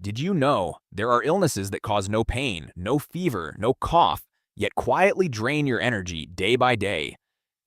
Did you know there are illnesses that cause no pain, no fever, no cough, yet quietly drain your energy day by day?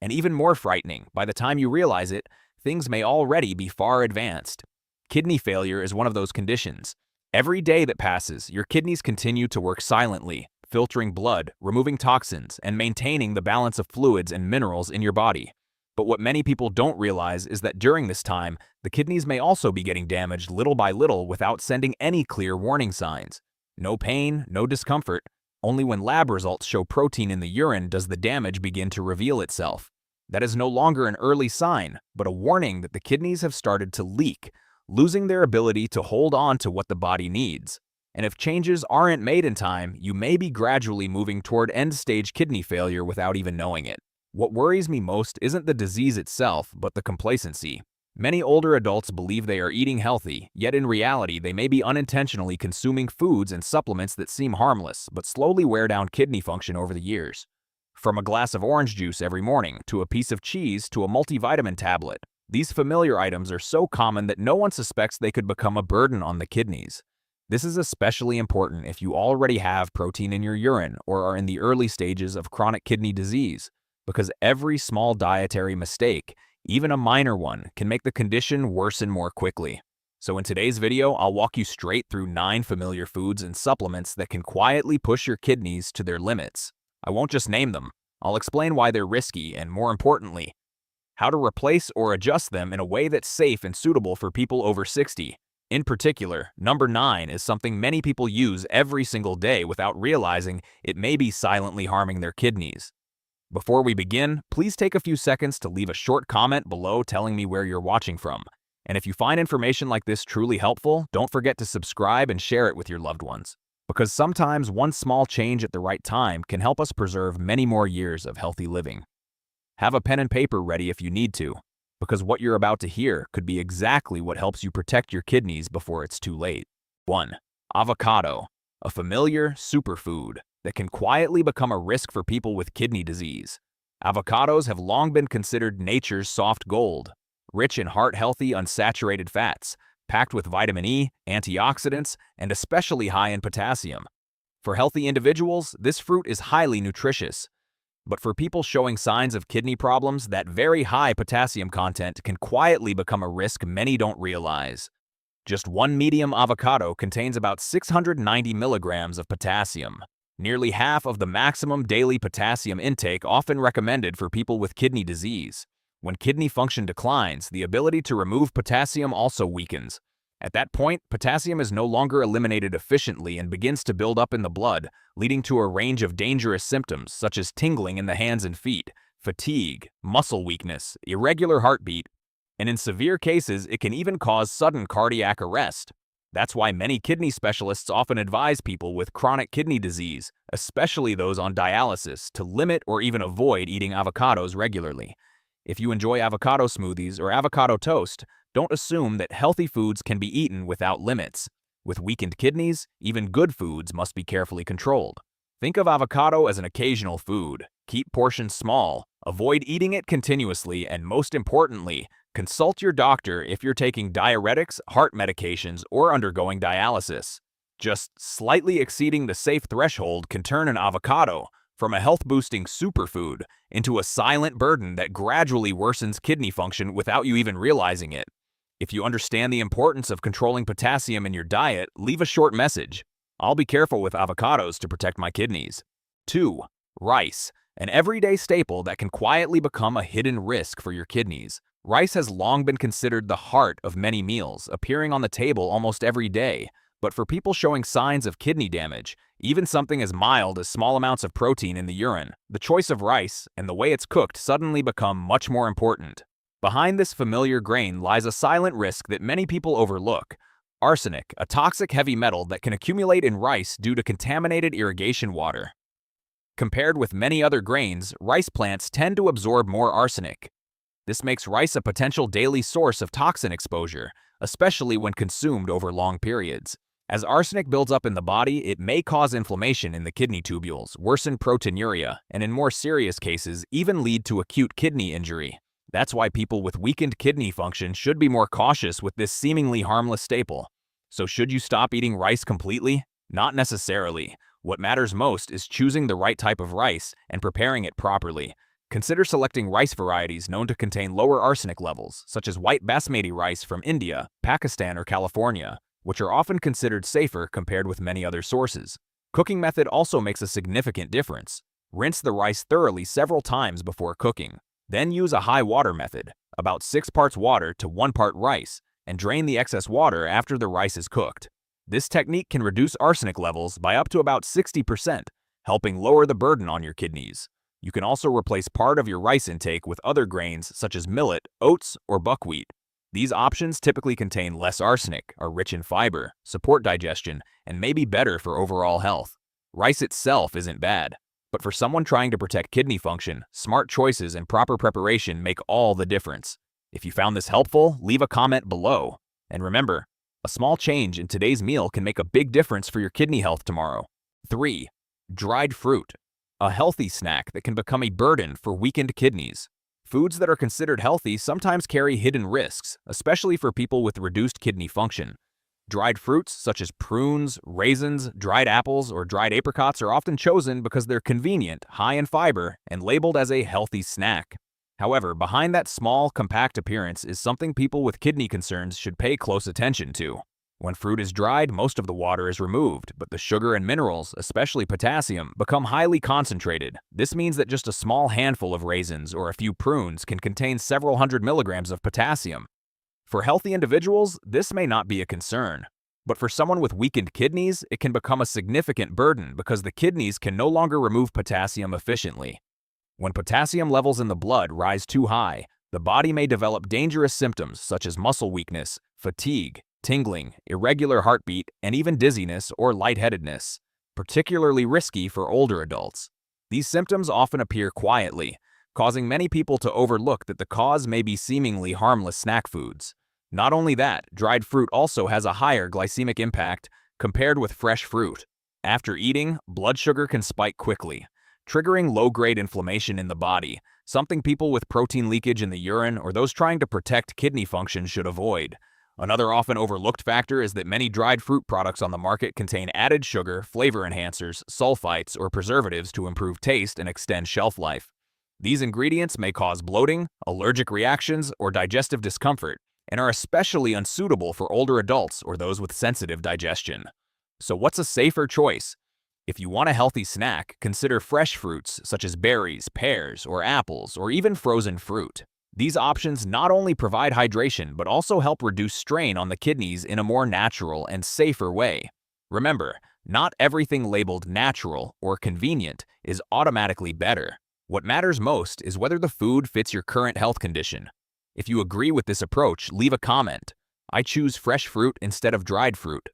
And even more frightening, by the time you realize it, things may already be far advanced. Kidney failure is one of those conditions. Every day that passes, your kidneys continue to work silently, filtering blood, removing toxins, and maintaining the balance of fluids and minerals in your body. But what many people don't realize is that during this time, the kidneys may also be getting damaged little by little without sending any clear warning signs. No pain, no discomfort. Only when lab results show protein in the urine does the damage begin to reveal itself. That is no longer an early sign, but a warning that the kidneys have started to leak, losing their ability to hold on to what the body needs. And if changes aren't made in time, you may be gradually moving toward end-stage kidney failure without even knowing it. What worries me most isn't the disease itself, but the complacency. Many older adults believe they are eating healthy, yet in reality they may be unintentionally consuming foods and supplements that seem harmless, but slowly wear down kidney function over the years. From a glass of orange juice every morning, to a piece of cheese, to a multivitamin tablet, these familiar items are so common that no one suspects they could become a burden on the kidneys. This is especially important if you already have protein in your urine or are in the early stages of chronic kidney disease, because every small dietary mistake, even a minor one, can make the condition worsen more quickly. So in today's video, I'll walk you straight through 9 familiar foods and supplements that can quietly push your kidneys to their limits. I won't just name them. I'll explain why they're risky and, more importantly, how to replace or adjust them in a way that's safe and suitable for people over 60. In particular, number 9 is something many people use every single day without realizing it may be silently harming their kidneys. Before we begin, please take a few seconds to leave a short comment below telling me where you're watching from. And if you find information like this truly helpful, don't forget to subscribe and share it with your loved ones. Because sometimes one small change at the right time can help us preserve many more years of healthy living. Have a pen and paper ready if you need to, because what you're about to hear could be exactly what helps you protect your kidneys before it's too late. 1. Avocado, a familiar superfood that can quietly become a risk for people with kidney disease. Avocados have long been considered nature's soft gold, rich in heart-healthy unsaturated fats, packed with vitamin E, antioxidants, and especially high in potassium. For healthy individuals, this fruit is highly nutritious. But for people showing signs of kidney problems, that very high potassium content can quietly become a risk many don't realize. Just one medium avocado contains about 690 milligrams of potassium, nearly half of the maximum daily potassium intake often recommended for people with kidney disease. When kidney function declines, the ability to remove potassium also weakens. At that point, potassium is no longer eliminated efficiently and begins to build up in the blood, leading to a range of dangerous symptoms such as tingling in the hands and feet, fatigue, muscle weakness, irregular heartbeat, and in severe cases, it can even cause sudden cardiac arrest. That's why many kidney specialists often advise people with chronic kidney disease, especially those on dialysis, to limit or even avoid eating avocados regularly. If you enjoy avocado smoothies or avocado toast, don't assume that healthy foods can be eaten without limits. With weakened kidneys, even good foods must be carefully controlled. Think of avocado as an occasional food. Keep portions small, avoid eating it continuously, and most importantly, consult your doctor if you're taking diuretics, heart medications, or undergoing dialysis. Just slightly exceeding the safe threshold can turn an avocado from a health-boosting superfood into a silent burden that gradually worsens kidney function without you even realizing it. If you understand the importance of controlling potassium in your diet, leave a short message. I'll be careful with avocados to protect my kidneys. 2. Rice, an everyday staple that can quietly become a hidden risk for your kidneys. Rice has long been considered the heart of many meals, appearing on the table almost every day. But for people showing signs of kidney damage, even something as mild as small amounts of protein in the urine, the choice of rice and the way it's cooked suddenly become much more important. Behind this familiar grain lies a silent risk that many people overlook. Arsenic, a toxic heavy metal that can accumulate in rice due to contaminated irrigation water. Compared with many other grains, rice plants tend to absorb more arsenic. This makes rice a potential daily source of toxin exposure, especially when consumed over long periods. As arsenic builds up in the body, it may cause inflammation in the kidney tubules, worsen proteinuria, and in more serious cases, even lead to acute kidney injury. That's why people with weakened kidney function should be more cautious with this seemingly harmless staple. So should you stop eating rice completely? Not necessarily. What matters most is choosing the right type of rice and preparing it properly. Consider selecting rice varieties known to contain lower arsenic levels, such as white basmati rice from India, Pakistan, or California, which are often considered safer compared with many other sources. Cooking method also makes a significant difference. Rinse the rice thoroughly several times before cooking. Then use a high water method, about 6 parts water to 1 part rice, and drain the excess water after the rice is cooked. This technique can reduce arsenic levels by up to about 60%, helping lower the burden on your kidneys. You can also replace part of your rice intake with other grains such as millet, oats, or buckwheat. These options typically contain less arsenic, are rich in fiber, support digestion, and may be better for overall health. Rice itself isn't bad, but for someone trying to protect kidney function, smart choices and proper preparation make all the difference. If you found this helpful, leave a comment below. And remember, a small change in today's meal can make a big difference for your kidney health tomorrow. 3. Dried fruit, a healthy snack that can become a burden for weakened kidneys. Foods that are considered healthy sometimes carry hidden risks, especially for people with reduced kidney function. Dried fruits such as prunes, raisins, dried apples, or dried apricots are often chosen because they're convenient, high in fiber, and labeled as a healthy snack. However, behind that small, compact appearance is something people with kidney concerns should pay close attention to. When fruit is dried, most of the water is removed, but the sugar and minerals, especially potassium, become highly concentrated. This means that just a small handful of raisins or a few prunes can contain several hundred milligrams of potassium. For healthy individuals, this may not be a concern. But for someone with weakened kidneys, it can become a significant burden because the kidneys can no longer remove potassium efficiently. When potassium levels in the blood rise too high, the body may develop dangerous symptoms such as muscle weakness, fatigue, tingling, irregular heartbeat, and even dizziness or lightheadedness, particularly risky for older adults. These symptoms often appear quietly, causing many people to overlook that the cause may be seemingly harmless snack foods. Not only that, dried fruit also has a higher glycemic impact compared with fresh fruit. After eating, blood sugar can spike quickly, triggering low-grade inflammation in the body, something people with protein leakage in the urine or those trying to protect kidney function should avoid. Another often overlooked factor is that many dried fruit products on the market contain added sugar, flavor enhancers, sulfites, or preservatives to improve taste and extend shelf life. These ingredients may cause bloating, allergic reactions, or digestive discomfort, and are especially unsuitable for older adults or those with sensitive digestion. So what's a safer choice? If you want a healthy snack, consider fresh fruits such as berries, pears, or apples, or even frozen fruit. These options not only provide hydration but also help reduce strain on the kidneys in a more natural and safer way. Remember, not everything labeled natural or convenient is automatically better. What matters most is whether the food fits your current health condition. If you agree with this approach, leave a comment. I choose fresh fruit instead of dried fruit.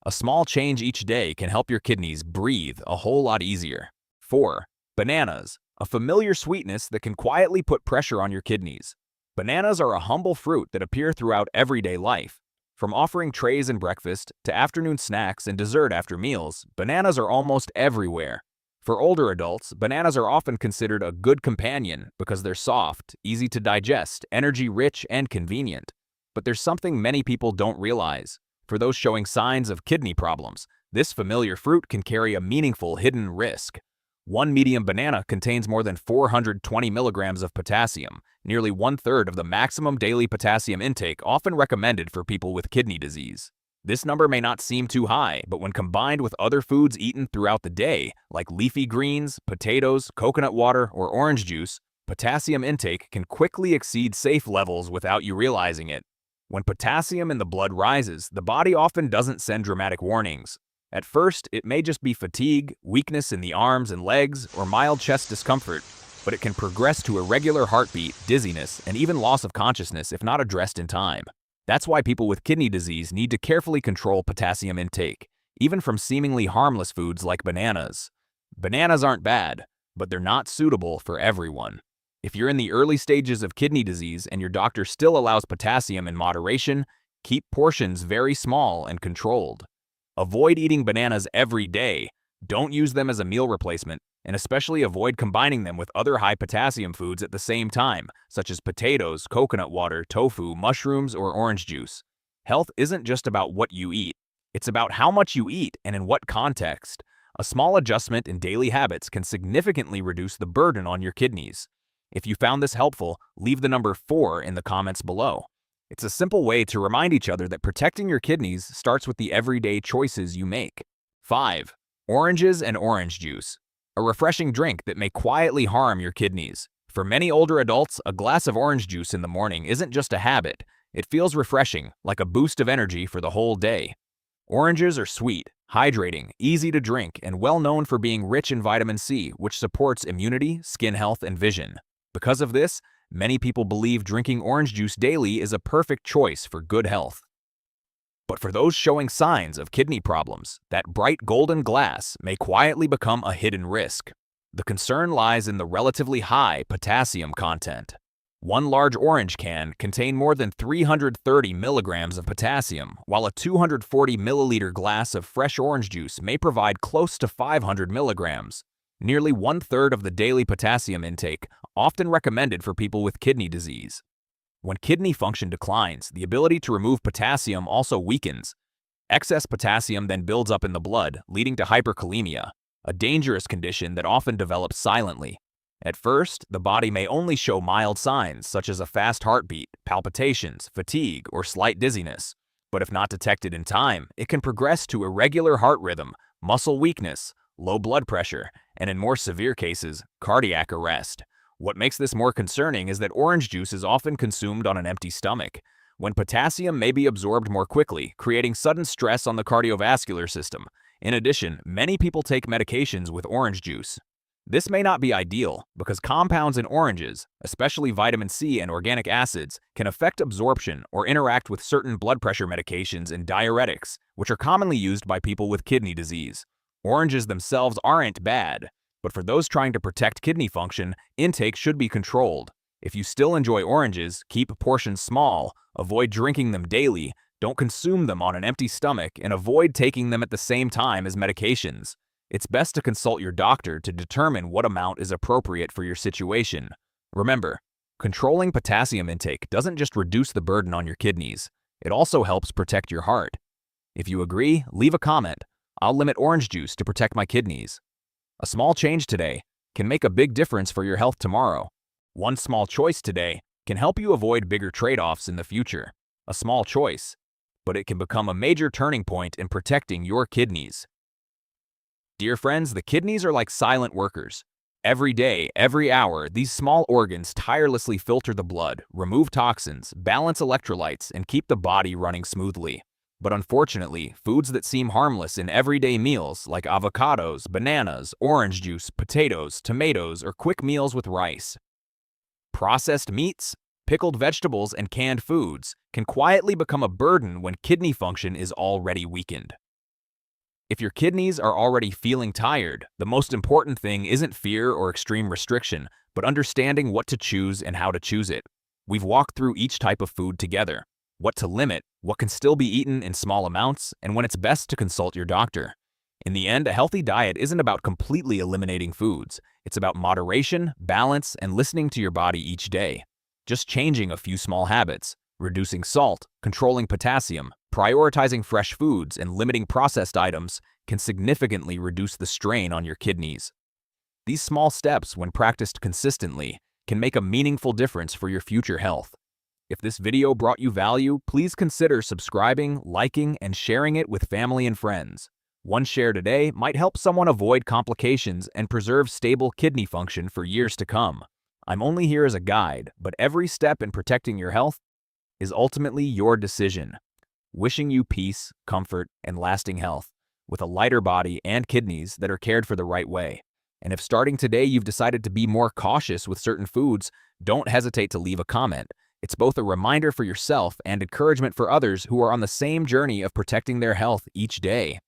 A small change each day can help your kidneys breathe a whole lot easier. 4. Bananas, a familiar sweetness that can quietly put pressure on your kidneys. Bananas are a humble fruit that appear throughout everyday life. From offering trays in breakfast to afternoon snacks and dessert after meals, bananas are almost everywhere. For older adults, bananas are often considered a good companion because they're soft, easy to digest, energy-rich, and convenient. But there's something many people don't realize. For those showing signs of kidney problems, this familiar fruit can carry a meaningful hidden risk. One medium banana contains more than 420 milligrams of potassium, nearly 1/3 of the maximum daily potassium intake often recommended for people with kidney disease. This number may not seem too high, but when combined with other foods eaten throughout the day, like leafy greens, potatoes, coconut water, or orange juice, potassium intake can quickly exceed safe levels without you realizing it. When potassium in the blood rises, the body often doesn't send dramatic warnings. At first, it may just be fatigue, weakness in the arms and legs, or mild chest discomfort, but it can progress to irregular heartbeat, dizziness, and even loss of consciousness if not addressed in time. That's why people with kidney disease need to carefully control potassium intake, even from seemingly harmless foods like bananas. Bananas aren't bad, but they're not suitable for everyone. If you're in the early stages of kidney disease and your doctor still allows potassium in moderation, keep portions very small and controlled. Avoid eating bananas every day. Don't use them as a meal replacement, and especially avoid combining them with other high potassium foods at the same time, such as potatoes, coconut water, tofu, mushrooms, or orange juice. Health isn't just about what you eat. It's about how much you eat and in what context. A small adjustment in daily habits can significantly reduce the burden on your kidneys. If you found this helpful, leave the number 4 in the comments below. It's a simple way to remind each other that protecting your kidneys starts with the everyday choices you make. 5. Oranges and orange juice. A refreshing drink that may quietly harm your kidneys. For many older adults, a glass of orange juice in the morning isn't just a habit. It feels refreshing, like a boost of energy for the whole day. Oranges are sweet, hydrating, easy to drink, and well known for being rich in vitamin C, which supports immunity, skin health, and vision. Because of this, many people believe drinking orange juice daily is a perfect choice for good health. But for those showing signs of kidney problems, that bright golden glass may quietly become a hidden risk. The concern lies in the relatively high potassium content. One large orange can contain more than 330 milligrams of potassium, while a 240 milliliter glass of fresh orange juice may provide close to 500 milligrams. Nearly 1/3 of the daily potassium intake, often recommended for people with kidney disease. When kidney function declines, the ability to remove potassium also weakens. Excess potassium then builds up in the blood, leading to hyperkalemia, a dangerous condition that often develops silently. At first, the body may only show mild signs such as a fast heartbeat, palpitations, fatigue, or slight dizziness. But if not detected in time, it can progress to irregular heart rhythm, muscle weakness, low blood pressure, and in more severe cases, cardiac arrest. What makes this more concerning is that orange juice is often consumed on an empty stomach, when potassium may be absorbed more quickly, creating sudden stress on the cardiovascular system. In addition, many people take medications with orange juice. This may not be ideal because compounds in oranges, especially vitamin C and organic acids, can affect absorption or interact with certain blood pressure medications and diuretics, which are commonly used by people with kidney disease. Oranges themselves aren't bad, but for those trying to protect kidney function, intake should be controlled. If you still enjoy oranges, keep portions small, avoid drinking them daily, don't consume them on an empty stomach, and avoid taking them at the same time as medications. It's best to consult your doctor to determine what amount is appropriate for your situation. Remember, controlling potassium intake doesn't just reduce the burden on your kidneys, it also helps protect your heart. If you agree, leave a comment. I'll limit orange juice to protect my kidneys. A small change today can make a big difference for your health tomorrow. One small choice today can help you avoid bigger trade-offs in the future. A small choice, but it can become a major turning point in protecting your kidneys. Dear friends, the kidneys are like silent workers. Every day, every hour, these small organs tirelessly filter the blood, remove toxins, balance electrolytes, and keep the body running smoothly. But unfortunately, foods that seem harmless in everyday meals, like avocados, bananas, orange juice, potatoes, tomatoes, or quick meals with rice, processed meats, pickled vegetables, and canned foods, can quietly become a burden when kidney function is already weakened. If your kidneys are already feeling tired, the most important thing isn't fear or extreme restriction, but understanding what to choose and how to choose it. We've walked through each type of food together, what to limit, what can still be eaten in small amounts, and when it's best to consult your doctor. In the end, a healthy diet isn't about completely eliminating foods. It's about moderation, balance, and listening to your body each day. Just changing a few small habits, reducing salt, controlling potassium, prioritizing fresh foods, and limiting processed items can significantly reduce the strain on your kidneys. These small steps, when practiced consistently, can make a meaningful difference for your future health. If this video brought you value, please consider subscribing, liking, and sharing it with family and friends. One share today might help someone avoid complications and preserve stable kidney function for years to come. I'm only here as a guide, but every step in protecting your health is ultimately your decision. Wishing you peace, comfort, and lasting health, with a lighter body and kidneys that are cared for the right way. And if starting today you've decided to be more cautious with certain foods, don't hesitate to leave a comment. It's both a reminder for yourself and encouragement for others who are on the same journey of protecting their health each day.